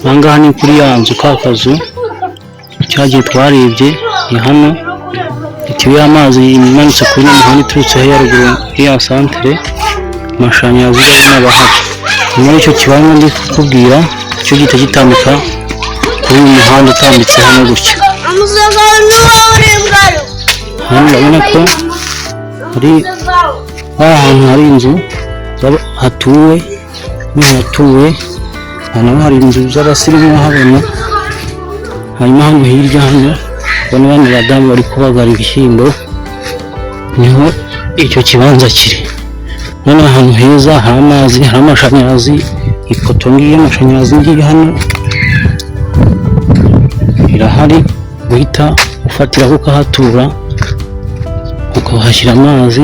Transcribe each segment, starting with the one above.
ahangaha ni kuri ya nzu, ka kazu cyagiye twarebye, ni hano itiyo y'amazi imanitse kuri n'umuhanda iturutse haruguru ya santere, amashanyarazi ndabona bahari. Muri icyo kibanza ndi kukubwira cyo gihita gitambika kuri uyu muhanda utambitse hano gutya. Hano urabona ko hari ahantu hari inzu hatuwe, hano hari inzu z'abasirimu habona. Hanyuma hano hirya hano ubona bano badamu bari kubagara ibishyimbo, niho icyo kibanza kiri. Hano ahantu heza hari amazi, hari amashanyarazi, ipoto ngiyi y'amashanyarazi ngiyi hano irahari, guhita ufatiraho ukahatura ukahashyira amazi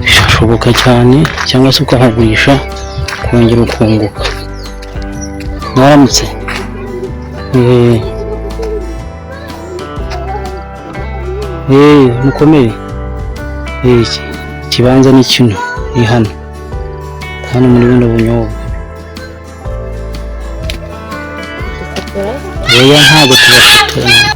birashoboka cyane, cyangwa se ukahagurisha ukongera ukunguka. Mwaramutse. Mukomere. Ikibanza ni kino, ni hano muri buno bunyobwa. Oya ntabwo tubafotora.